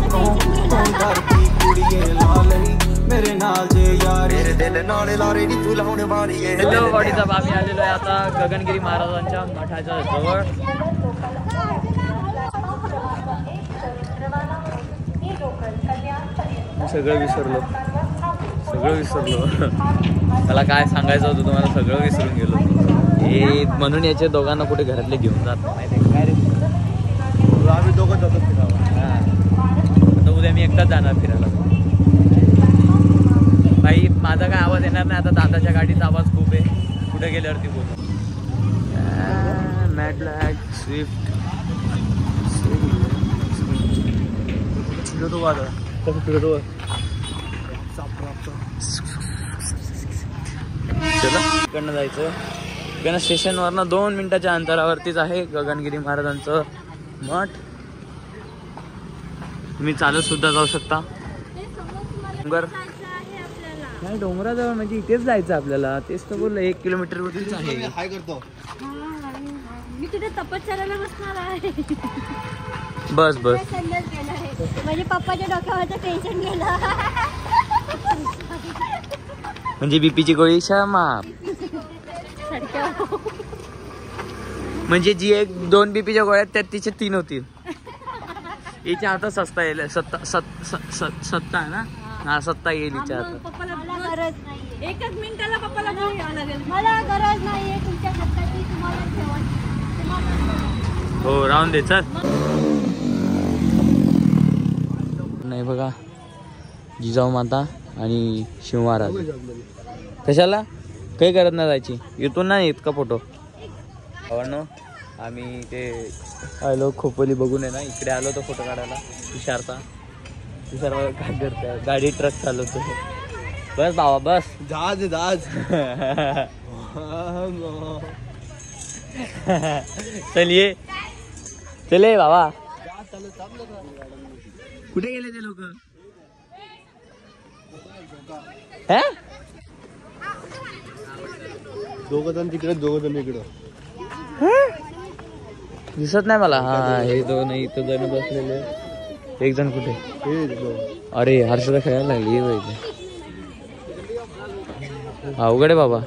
Hello WhatsApp, आम्ही आलेलो आहे आता गगनगिरी महाराजांच्या मठाच्या जवळ. सगळं विसरलो मला काय सांगायचं होतं तुम्हाला, सगळं विसरून गेलो. हे म्हणून याचे दोघांना कुठे घरातले घेऊन जात नाही काय रे. आम्ही दोघं जातो फिरायला. आता उद्या मी एकटाच जाणार फिरायला. भाई माझा काय आवाज येणार नाही आता, दादाच्या गाडीचा आवाज खूप आहे. कुठे गेल्यावरती बोलतो. मॅडलॅक स्विफ्ट फिरतो आता कसं फिरतो. इकडनं जायचं. इकडनं स्टेशनवरनं 2 मिनिटाच्या अंतरावरतीच आहे गगनगिरी महाराजांचं मठ. तुम्ही चालत सुद्धा जाऊ शकता. डोंगर नाही, डोंगराजवळ म्हणजे इथेच जायचं आपल्याला. तेच तर बोललं 1 किलोमीटर वरतीच आहे. हाय करतो मी तिथे तपश्चर्याला बसणार आहे. बस म्हणजे पप्पाच्या डोक्यावरचं टेन्शन गेलं. म्हणजे बीपीची गोळी माप. म्हणजे जी 1-2 बीपीच्या गोळ्यात त्यात तिचे 3 होतील. हिच्या हातात सत्ता येईल. सत्ता आहे ना. हा सत्ता येईल हिच्या हातात. पप्पाला गरज नाही. 1 मिनिटाला पप्पाला घेऊन यावं लागेल. मला गरज नाहीये तुमच्या सत्ताची. तुम्हाला ठेवा. हो राहून दे चल. नाही बघा जिजाऊ माता आणि शिव महाराज. कशाला काही करत नाही जायची. इथून नाही इतका फोटो. भावांनो आम्ही ते आलो खोपोली बघून आहे ना, इकडे आलो तो फोटो काढायला. तुषार काय करतोय. गाडी ट्रक चालवतो. बस बाबा बस. जहाज चलिए चले बाबा. कुठे गेले ते लोक. दोघं जण तिकडे, दोघं जण इकडं. दिसत नाही मला. हा हे दोन इथं जण बसलेले. एक जण कुठे. अरे हर्षदा खेळायला लागली. अवघड आहे बाबा.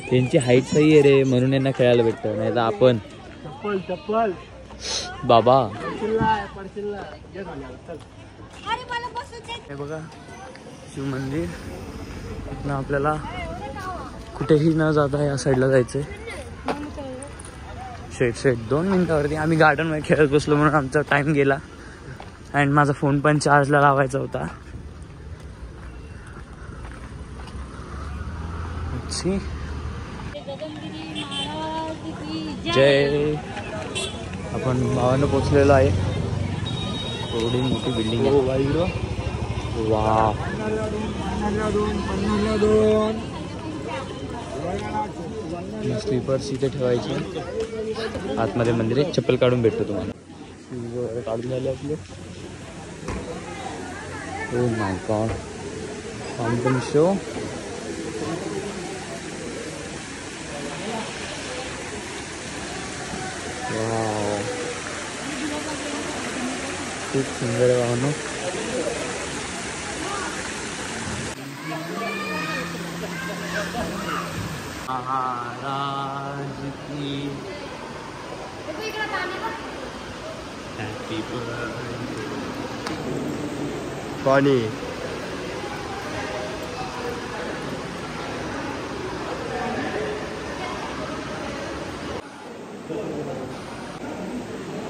त्यांची हाईट सही आहे रे, म्हणून यांना खेळायला भेटतं. नाही तर आपण चप्पल बाबा. हे बघा शिव मंदिर. इथनं आपल्याला कुठेही न जाता या साईडला जायचंय. शेट 2 मिनिटावरती. आम्ही गार्डनमध्ये खेळत बसलो म्हणून आमचा टाइम गेला. अँड माझा फोन पण चार्जला लावायचा होता. जय. आपण भावानं पोचलेलो आहे. एवढी मोठी बिल्डिंग आहे. वा स्लीपर्स इथे ठेवायचे. आतमध्ये मंदिर आहे. चप्पल काढून भेटतो तुम्हाला. काढून झाले आपले. Oh my God. Fountain show. खूप सुंदर आहे वाहन. महाराज की हॅपी बर्थडे. पाणी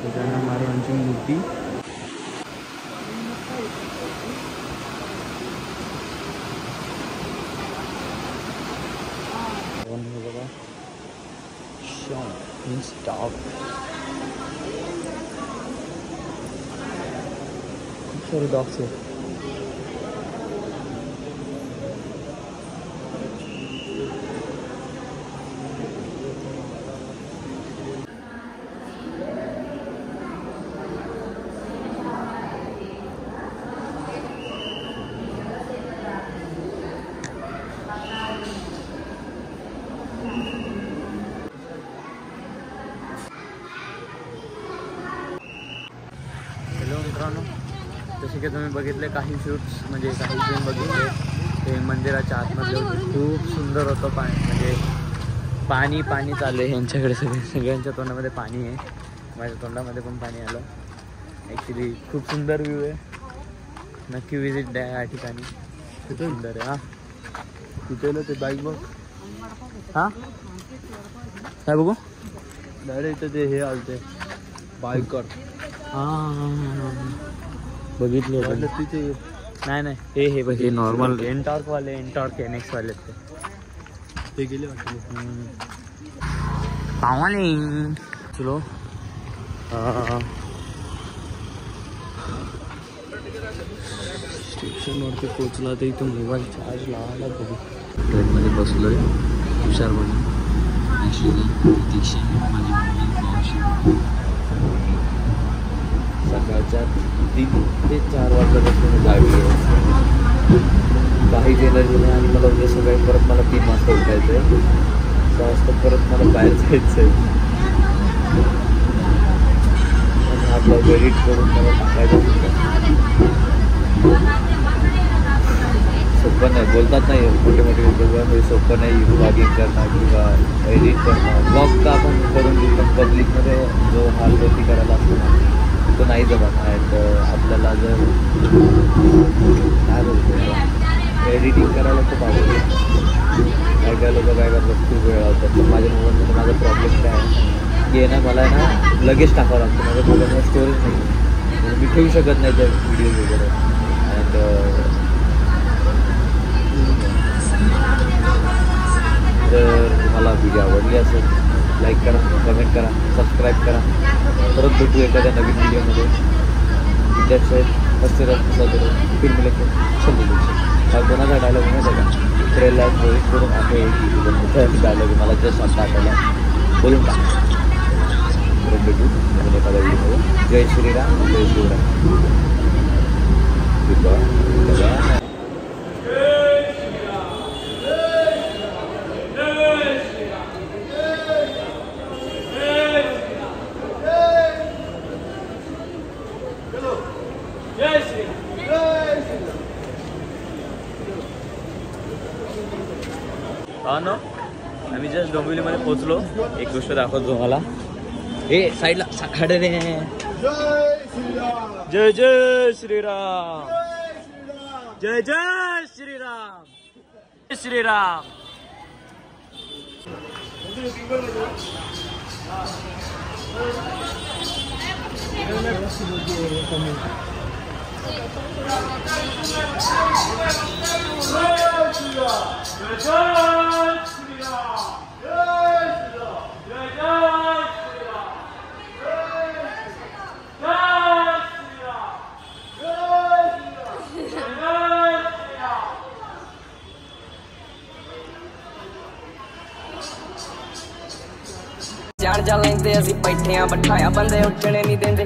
गजानन महाराजांची मूर्ती. स्टॉप. खूप सारे डॉग्स आहेत. मित्रांनो जसे की तुम्ही बघितले काही शूट्स म्हणजे काही सीन बघितले ते मंदिराच्या आतमध्ये होते. खूप सुंदर होतं पाणी म्हणजे पाणी चालू आहे यांच्याकडे सगळ्यांच्या तोंडामध्ये पाणी आहे. माझ्या तोंडामध्ये पण पाणी आलं. ॲक्च्युली खूप सुंदर व्ह्यू आहे. नक्की विजिट द्या या ठिकाणी. खूप सुंदर आहे. हां तिथे ना ते बाईक बघ. हां काय बघू? डायरेक्ट ते हे आलते बायकर. हां बघितले तिथे नाही हे बघ हे नॉर्मल एनटॉर्कवाले NX वाले ते गेले वाटतं. पावाले चलो स्टेशनवरती पोचला तर इथं मोबाईल चार्ज लावायला बघू. ट्रेनमध्ये बसलो आहे हुशार म्हणून. सकाळच्या 3 ते 4 वाजल्यापासून गाडी आहे. काहीच एनर्जी नाही आणि मला उद्या सकाळी परत मला 3 वाजता उठायचं आहे. 6 वाजता परत मला बाहेर जायचं आहे आणि हा ब्लॉग एडिट करून मला टाकायचं. सोपं नाही, बोलतात नाही मोठे मोठे सोपं नाही ब्लॉगिंग करणं किंवा एडिट करणं. ब्लॉग तर आपण करून घेऊ पण पब्लिकमध्ये जो हालगती करायला असतो ना तो नाही जमत आहे. तर आपल्याला जर काय बोलतो एडिटिंग करायला खूप आवडते. काय लोक काय करतात खूप वेळ लावतात. पण माझ्या मोबाईलमध्ये माझा प्रॉब्लेम काय आहे की ना मला ना लगेच टाकावं लागतं. माझ्या मोबाईलमध्ये स्टोरेज नाही, मी ठेवू शकत नाही त्या व्हिडिओज वगैरे. अँड जर तुम्हाला व्हिडिओ आवडली असेल लाईक करा, कमेंट करा, सबस्क्राईब करा. परत भेटू एखाद्या नवीन व्हिडिओमध्ये. त्याच्यात फिल्म लेखन हा कोणाचा डायलॉग माहिती आहे का? ट्रेलर करून आहे डायलॉग मला जस्ट आता आठवला बोलून टाका. परत भेटू नवीन एखाद्या व्हिडिओमध्ये. जय श्रीराम, जय शिवराम. आम्ही जस्ट डोंबिवलीमध्ये पोहोचलो. एक गोष्ट दाखवतो तुम्हाला. हे साईडला खाडे रे. जय जय श्रीराम, जय जय श्रीराम, जय श्रीराम. ਜਾਣ ਜਾ ਲੈਂਦੇ ਅਸੀਂ ਬੈਠੇ ਆਂ ਬਿਠਾਇਆ ਬੰਦੇ ਉੱਠਣੇ ਨਹੀਂ ਦਿੰਦੇ